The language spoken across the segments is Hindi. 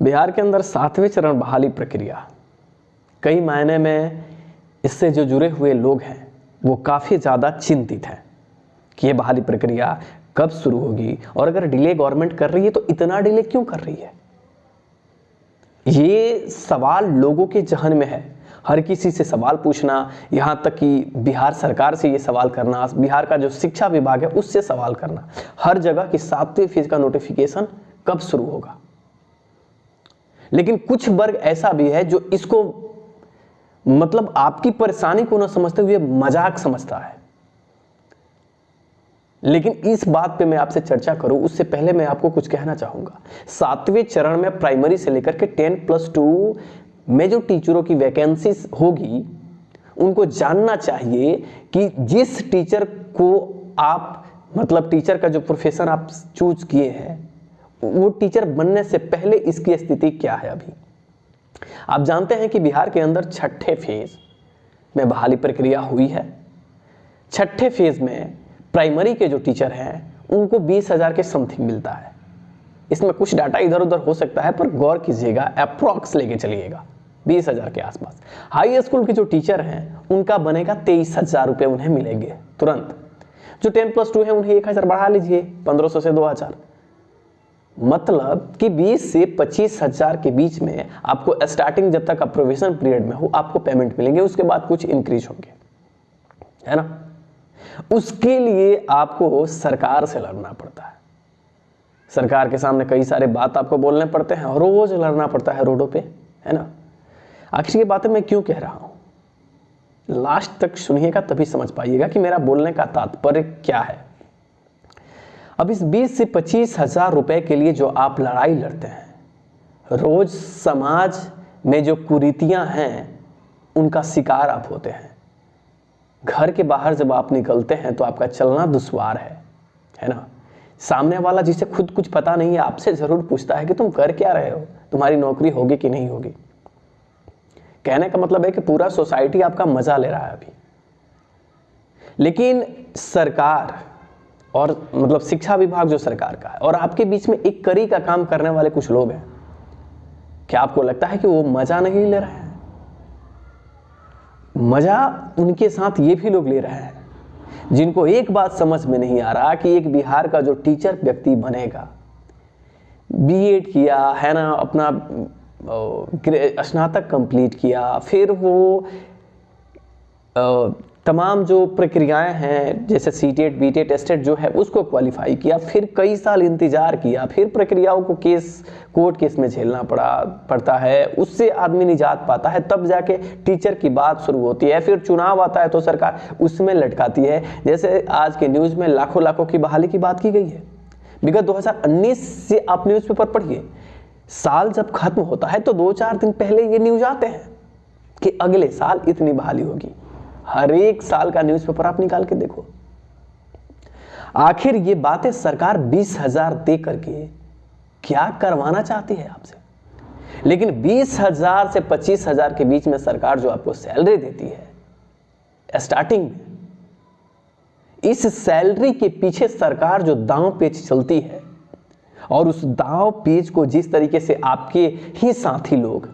बिहार के अंदर 7वें चरण बहाली प्रक्रिया, कई मायने में इससे जो जुड़े हुए लोग हैं वो काफ़ी ज़्यादा चिंतित हैं कि ये बहाली प्रक्रिया कब शुरू होगी, और अगर डिले गवर्नमेंट कर रही है तो इतना डिले क्यों कर रही है। ये सवाल लोगों के जहन में है, हर किसी से सवाल पूछना, यहाँ तक कि बिहार सरकार से ये सवाल करना, बिहार का जो शिक्षा विभाग है उससे सवाल करना, हर जगह कि 7वीं फीस का नोटिफिकेशन कब शुरू होगा। लेकिन कुछ वर्ग ऐसा भी है जो इसको मतलब आपकी परेशानी को न समझते हुए मजाक समझता है। लेकिन इस बात पे मैं आपसे चर्चा करूं उससे पहले मैं आपको कुछ कहना चाहूंगा। 7वें चरण में प्राइमरी से लेकर के 10+2 में जो टीचरों की वैकेंसी होगी, उनको जानना चाहिए कि जिस टीचर को आप मतलब टीचर का जो प्रोफेशन आप चूज किए हैं वो टीचर बनने से पहले इसकी स्थिति क्या है। अभी आप जानते हैं कि बिहार के अंदर 6ठे फेज में बहाली प्रक्रिया हुई है। 6ठे फेज में प्राइमरी के जो टीचर हैं उनको 20,000 के समथिंग मिलता है। इसमें कुछ डाटा इधर उधर हो सकता है पर गौर कीजिएगा, अप्रॉक्स लेके चलिएगा 20,000 के आसपास। हाई स्कूल के जो टीचर हैं उनका बनेगा 23,000 रुपये उन्हें मिलेंगे तुरंत। जो 10+2 है उन्हें 1,000 बढ़ा लीजिए, 1,500 से 2,000, मतलब कि 20 से 25,000 के बीच में आपको स्टार्टिंग जब तक आप प्रोविजन पीरियड में हो आपको पेमेंट मिलेंगे, उसके बाद कुछ इंक्रीज होंगे, है ना। उसके लिए आपको सरकार से लड़ना पड़ता है, सरकार के सामने कई सारे बात आपको बोलने पड़ते हैं और रोज लड़ना पड़ता है रोडों पे, है ना। आखिर ये बातें मैं क्यों कह रहा हूं, लास्ट तक सुनिएगा तभी समझ पाइएगा कि मेरा बोलने का तात्पर्य क्या है। अब इस 20 से 25,000 रुपए के लिए जो आप लड़ाई लड़ते हैं, रोज समाज में जो कुरीतियां हैं उनका शिकार आप होते हैं। घर के बाहर जब आप निकलते हैं तो आपका चलना दुश्वार है ना। सामने वाला जिसे खुद कुछ पता नहीं है आपसे जरूर पूछता है कि तुम कर क्या रहे हो, तुम्हारी नौकरी होगी कि नहीं होगी। कहने का मतलब है कि पूरा सोसाइटी आपका मजा ले रहा है अभी। लेकिन सरकार और मतलब शिक्षा विभाग जो सरकार का है और आपके बीच में एक कड़ी का काम करने वाले कुछ लोग हैं, क्या आपको लगता है कि वो मजा नहीं ले रहे हैं? मजा उनके साथ ये भी लोग ले रहे हैं जिनको एक बात समझ में नहीं आ रहा कि एक बिहार का जो टीचर व्यक्ति बनेगा, बीएड किया है ना, अपना स्नातक कंप्लीट किया, फिर वो तमाम जो प्रक्रियाएं हैं जैसे सीटेट बीटेट टेस्टेड जो है उसको क्वालिफाई किया, फिर कई साल इंतजार किया, फिर प्रक्रियाओं को कोर्ट केस में झेलना पड़ता है, उससे आदमी निजात पाता है, तब जाके टीचर की बात शुरू होती है। फिर चुनाव आता है तो सरकार उसमें लटकाती है। जैसे आज के न्यूज में लाखों की बहाली की बात की गई है। विगत 2019 से आप न्यूज़पेपर पढ़िए, साल जब खत्म होता है तो 2-4 दिन पहले ये न्यूज आते हैं कि अगले साल इतनी बहाली होगी। हर एक साल का न्यूज़पेपर आप निकाल के देखो। आखिर ये बातें सरकार 20,000 दे करके क्या करवाना चाहती है आपसे। लेकिन 20,000 से 25,000 के बीच में सरकार जो आपको सैलरी देती है स्टार्टिंग में, इस सैलरी के पीछे सरकार जो दांव पेच चलती है और उस दांव पेच को जिस तरीके से आपके ही साथी लोग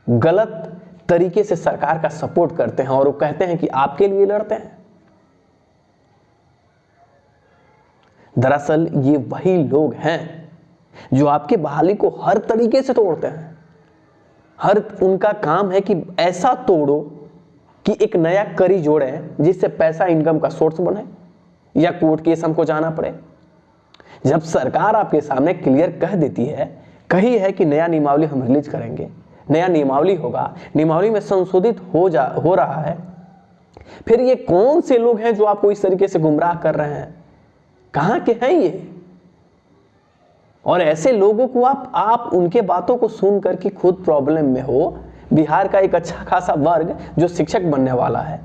गलत तरीके से सरकार का सपोर्ट करते हैं और वो कहते हैं कि आपके लिए लड़ते हैं, दरअसल ये वही लोग हैं जो आपके बहाली को हर तरीके से तोड़ते हैं। उनका काम है कि ऐसा तोड़ो कि एक नया कड़ी जोड़े जिससे पैसा इनकम का सोर्स बने या कोर्ट केस हमको जाना पड़े। जब सरकार आपके सामने क्लियर कह देती है, कही है कि नया नियमावली हम रिलीज करेंगे, नया नियमावली होगा, नियमावली में संशोधित हो रहा है, फिर ये कौन से लोग हैं जो आपको इस तरीके से गुमराह कर रहे हैं, कहां के हैं ये? और ऐसे लोगों को आप उनके बातों को सुन करके खुद प्रॉब्लम में हो। बिहार का एक अच्छा खासा वर्ग जो शिक्षक बनने वाला है,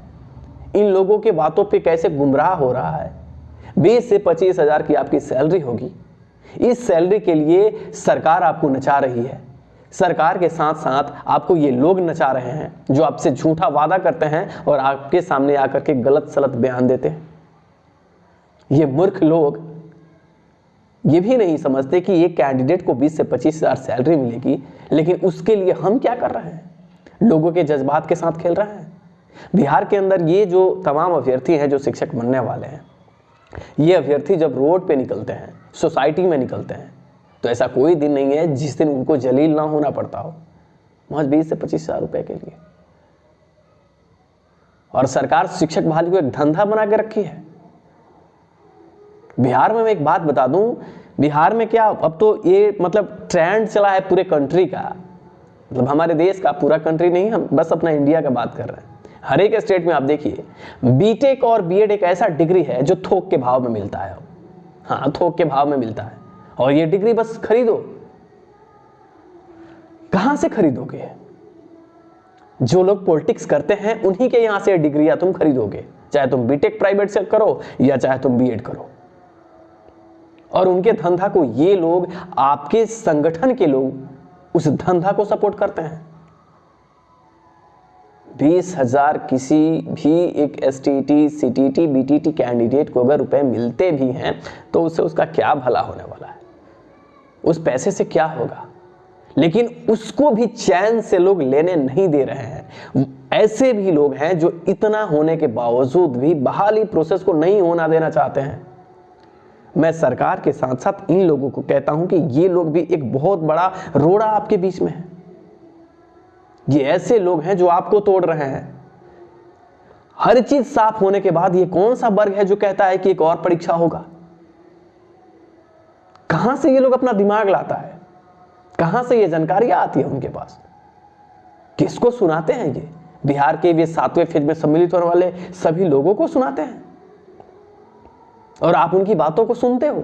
इन लोगों के बातों पे कैसे गुमराह हो रहा है। 20 से 25,000 की आपकी सैलरी होगी, इस सैलरी के लिए सरकार आपको नचा रही है। सरकार के साथ साथ आपको ये लोग नचा रहे हैं जो आपसे झूठा वादा करते हैं और आपके सामने आकर के गलत सलत बयान देते हैं। ये मूर्ख लोग ये भी नहीं समझते कि एक कैंडिडेट को 20 से 25 हज़ार सैलरी मिलेगी, लेकिन उसके लिए हम क्या कर रहे हैं? लोगों के जज्बात के साथ खेल रहे हैं। बिहार के अंदर ये जो तमाम अभ्यर्थी हैं जो शिक्षक बनने वाले हैं, ये अभ्यर्थी जब रोड पे निकलते हैं, सोसाइटी में निकलते हैं, तो ऐसा कोई दिन नहीं है जिस दिन उनको जलील ना होना पड़ता हो, महज 20 से 25 हज़ार रुपए के लिए। और सरकार शिक्षक बहाली को एक धंधा बना के रखी है। बिहार में मैं एक बात बता दूं, बिहार में क्या अब तो ये मतलब ट्रेंड चला है पूरे कंट्री का, मतलब हमारे देश का, पूरा कंट्री नहीं, हम बस अपना इंडिया का बात कर रहे हैं। हर एक स्टेट में आप देखिए बीटेक और बीएड एक ऐसा डिग्री है जो थोक के भाव में मिलता है। हाँ, थोक के भाव में मिलता है, और ये डिग्री बस खरीदो। कहां से खरीदोगे? जो लोग पॉलिटिक्स करते हैं उन्हीं के यहां से डिग्रियां तुम खरीदोगे, चाहे तुम बीटेक प्राइवेट से करो या चाहे तुम बीएड करो। और उनके धंधा को ये लोग, आपके संगठन के लोग उस धंधा को सपोर्ट करते हैं। 20,000 किसी भी एक एसटीटी, सीटीटी, बीटीटी कैंडिडेट को अगर रुपए मिलते भी हैं तो उससे उसका क्या भला होने वाला है? उस पैसे से क्या होगा? लेकिन उसको भी चैन से लोग लेने नहीं दे रहे हैं। ऐसे भी लोग हैं जो इतना होने के बावजूद भी बहाली प्रोसेस को नहीं होना देना चाहते हैं। मैं सरकार के साथ साथ इन लोगों को कहता हूं कि ये लोग भी एक बहुत बड़ा रोड़ा आपके बीच में है। ये ऐसे लोग हैं जो आपको तोड़ रहे हैं। हर चीज साफ होने के बाद ये कौन सा वर्ग है जो कहता है कि एक और परीक्षा होगा? कहां से ये लोग अपना दिमाग लाता है? कहां से ये जानकारियां आती है उनके पास? किसको सुनाते हैं ये? बिहार के ये 7वें फेज में सम्मिलित होने वाले सभी लोगों को सुनाते हैं, और आप उनकी बातों को सुनते हो।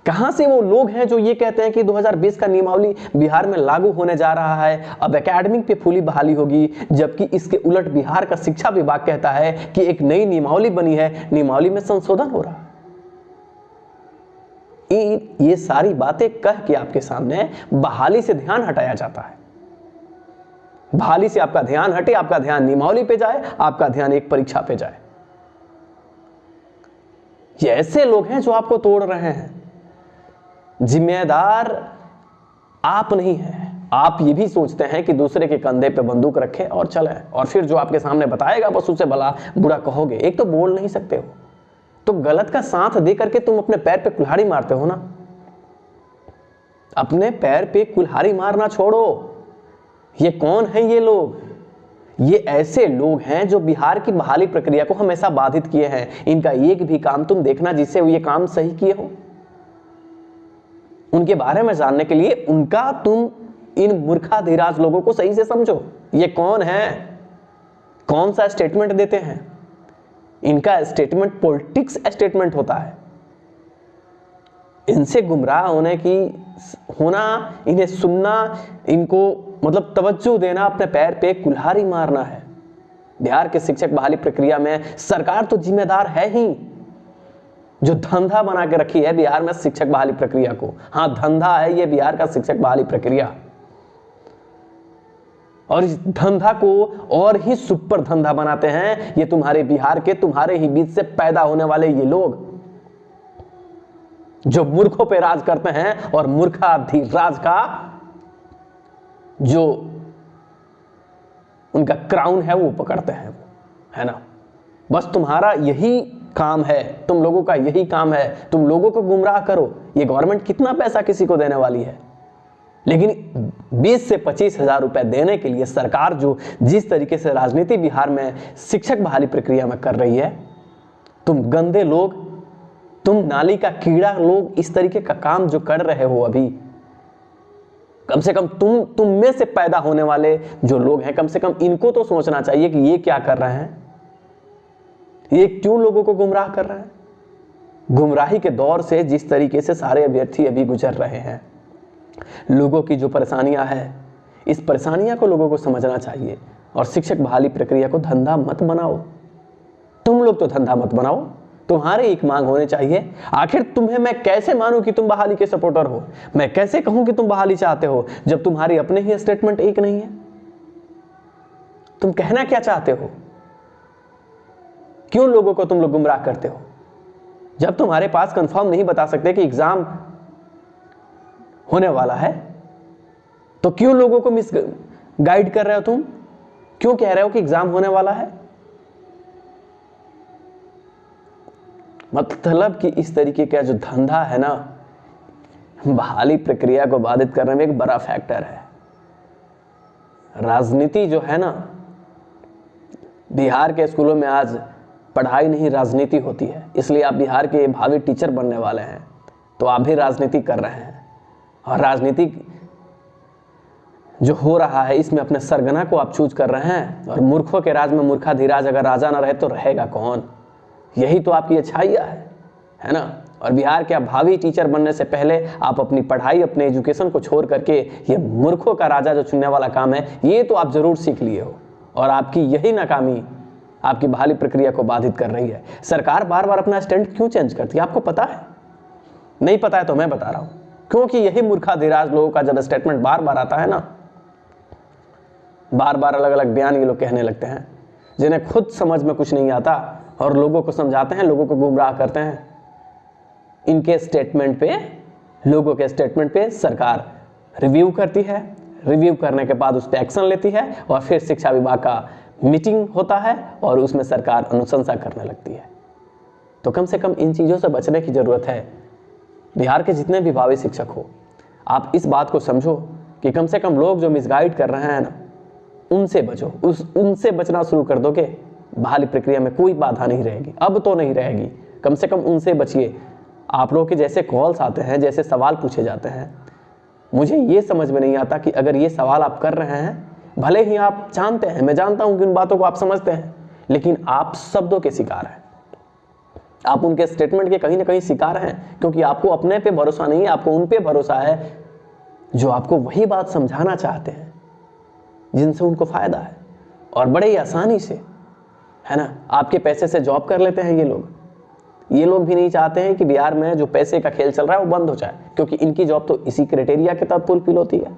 कहां से वो लोग हैं जो ये कहते हैं कि 2020 का नियमावली बिहार में लागू होने जा रहा है, अब एकेडमिक पे फुली बहाली होगी, जबकि इसके उलट बिहार का शिक्षा विभाग कहता है कि एक नई नियमावली बनी है, नियमावली में संशोधन हो रहा है। ये सारी बातें कह के आपके सामने बहाली से ध्यान हटाया जाता है। बहाली से आपका ध्यान हटे, आपका ध्यान नियमावली पे जाए, आपका ध्यान एक परीक्षा पे जाए। ये ऐसे लोग हैं जो आपको तोड़ रहे हैं। जिम्मेदार आप नहीं हैं। आप ये भी सोचते हैं कि दूसरे के कंधे पे बंदूक रखें और चले, और फिर जो आपके सामने बताएगा बस उसे भला बुरा कहोगे। एक तो बोल नहीं सकते हो, तो गलत का साथ दे करके तुम अपने पैर पे कुल्हाड़ी मारते हो ना। अपने पैर पे कुल्हाड़ी मारना छोड़ो। ये कौन है ये लोग? ये ऐसे लोग हैं जो बिहार की बहाली प्रक्रिया को हमेशा बाधित किए हैं। इनका एक भी काम तुम देखना जिससे वो ये काम सही किए हो। उनके बारे में जानने के लिए उनका तुम इन मूर्खाधिराज लोगों को सही से समझो। ये कौन है? कौन सा स्टेटमेंट देते हैं? इनका स्टेटमेंट पॉलिटिक्स स्टेटमेंट होता है। इनसे गुमराह होना, इन्हें सुनना, इनको मतलब तवज्जो देना, अपने पैर पे कुल्हाड़ी मारना है। बिहार के शिक्षक बहाली प्रक्रिया में सरकार तो जिम्मेदार है ही, जो धंधा बना के रखी है बिहार में शिक्षक बहाली प्रक्रिया को। हाँ, धंधा है ये बिहार का शिक्षक बहाली प्रक्रिया, और इस धंधा को और ही सुपर धंधा बनाते हैं ये तुम्हारे बिहार के, तुम्हारे ही बीच से पैदा होने वाले ये लोग जो मूर्खों पे राज करते हैं, और मूर्खाधिराज का जो उनका क्राउन है वो पकड़ते हैं, है ना। बस तुम्हारा यही काम है, तुम लोगों का यही काम है, तुम लोगों को गुमराह करो। ये गवर्नमेंट कितना पैसा किसी को देने वाली है, लेकिन 20 से 25 हजार रुपए देने के लिए सरकार जो जिस तरीके से राजनीति बिहार में शिक्षक बहाली प्रक्रिया में कर रही है, तुम गंदे लोग, तुम नाली का कीड़ा लोग इस तरीके का काम जो कर रहे हो अभी, कम से कम तुम में से पैदा होने वाले जो लोग हैं, कम से कम इनको तो सोचना चाहिए कि ये क्या कर रहे हैं, ये क्यों लोगों को गुमराह कर रहे हैं। गुमराही के दौर से जिस तरीके से सारे अभ्यर्थी अभी गुजर रहे हैं, लोगों की जो परेशानियां है, इस परेशानियां को लोगों को समझना चाहिए। और शिक्षक बहाली प्रक्रिया को धंधा मत बनाओ। तुम लोग तो धंधा मत बनाओ, तुम्हारे एक मांग होने चाहिए। आखिर तुम्हें मैं कैसे मानूं कि तुम बहाली के सपोर्टर हो? मैं कैसे कहूं कि तुम बहाली चाहते हो जब तुम्हारी अपने ही स्टेटमेंट एक नहीं है? तुम कहना क्या चाहते हो? क्यों लोगों को तुम लोग गुमराह करते हो? जब तुम्हारे पास कंफर्म नहीं बता सकते कि एग्जाम होने वाला है, तो क्यों लोगों को मिस गाइड कर रहे हो तुम? क्यों कह रहे हो कि एग्जाम होने वाला है? मतलब कि इस तरीके का जो धंधा है ना, बहाली प्रक्रिया को बाधित करने में एक बड़ा फैक्टर है। राजनीति जो है ना, बिहार के स्कूलों में आज पढ़ाई नहीं राजनीति होती है। इसलिए आप बिहार के भावी टीचर बनने वाले हैं तो आप भी राजनीति कर रहे हैं, और राजनीति जो हो रहा है इसमें अपने सरगना को आप चूज कर रहे हैं। और मूर्खों के राज में मूर्खाधिराज, अगर राजा ना रहे तो रहेगा कौन? यही तो आपकी अच्छाइयाँ है ना। और बिहार के आप भावी टीचर बनने से पहले आप अपनी पढ़ाई, अपने एजुकेशन को छोड़ करके ये मूर्खों का राजा जो चुनने वाला काम है, ये तो आप जरूर सीख लिए हो। और आपकी यही नाकामी आपकी बहाली प्रक्रिया को बाधित कर रही है। सरकार बार बार अपना स्टैंड क्यों चेंज करती है, आपको पता है? नहीं पता है तो मैं बता रहा हूं। क्योंकि यही मूर्खाधिराज लोगों का जब स्टेटमेंट बार बार आता है ना, बार बार अलग अलग बयान ये लोग कहने लगते हैं, जिन्हें खुद समझ में कुछ नहीं आता और लोगों को समझाते हैं, लोगों को गुमराह करते हैं। इनके स्टेटमेंट पे, लोगों के स्टेटमेंट पे सरकार रिव्यू करती है, रिव्यू करने के बाद उस पर एक्शन लेती है, और फिर शिक्षा विभाग का मीटिंग होता है और उसमें सरकार अनुशंसा करने लगती है। तो कम से कम इन चीज़ों से बचने की ज़रूरत है। बिहार के जितने भी भावी शिक्षक हो, आप इस बात को समझो कि कम से कम लोग जो मिसगाइड कर रहे हैं ना, उनसे बचो। उनसे बचना शुरू कर दोगे, बहाली प्रक्रिया में कोई बाधा नहीं रहेगी। अब तो नहीं रहेगी, कम से कम उनसे बचिए। आप लोगों के जैसे कॉल्स आते हैं, जैसे सवाल पूछे जाते हैं, मुझे ये समझ में नहीं आता कि अगर ये सवाल आप कर रहे हैं, भले ही आप जानते हैं, मैं जानता हूं कि उन बातों को आप समझते हैं, लेकिन आप शब्दों के शिकार हैं। आप उनके स्टेटमेंट के कहीं ना कहीं शिकार हैं, क्योंकि आपको अपने पे भरोसा नहीं है, आपको उन पे भरोसा है जो आपको वही बात समझाना चाहते हैं जिनसे उनको फायदा है, और बड़े ही आसानी से, है ना, आपके पैसे से जॉब कर लेते हैं ये लोग। ये लोग भी नहीं चाहते हैं कि बिहार में जो पैसे का खेल चल रहा है वो बंद हो जाए, क्योंकि इनकी जॉब तो इसी क्राइटेरिया के तहत फुलफिल होती है।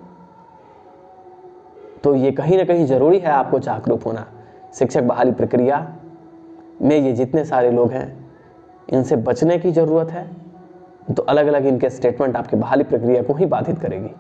तो ये कहीं ना कहीं जरूरी है आपको जागरूक होना। शिक्षक बहाली प्रक्रिया में ये जितने सारे लोग हैं, इनसे बचने की जरूरत है। तो अलग अलग इनके स्टेटमेंट आपकी बहाली प्रक्रिया को ही बाधित करेगी।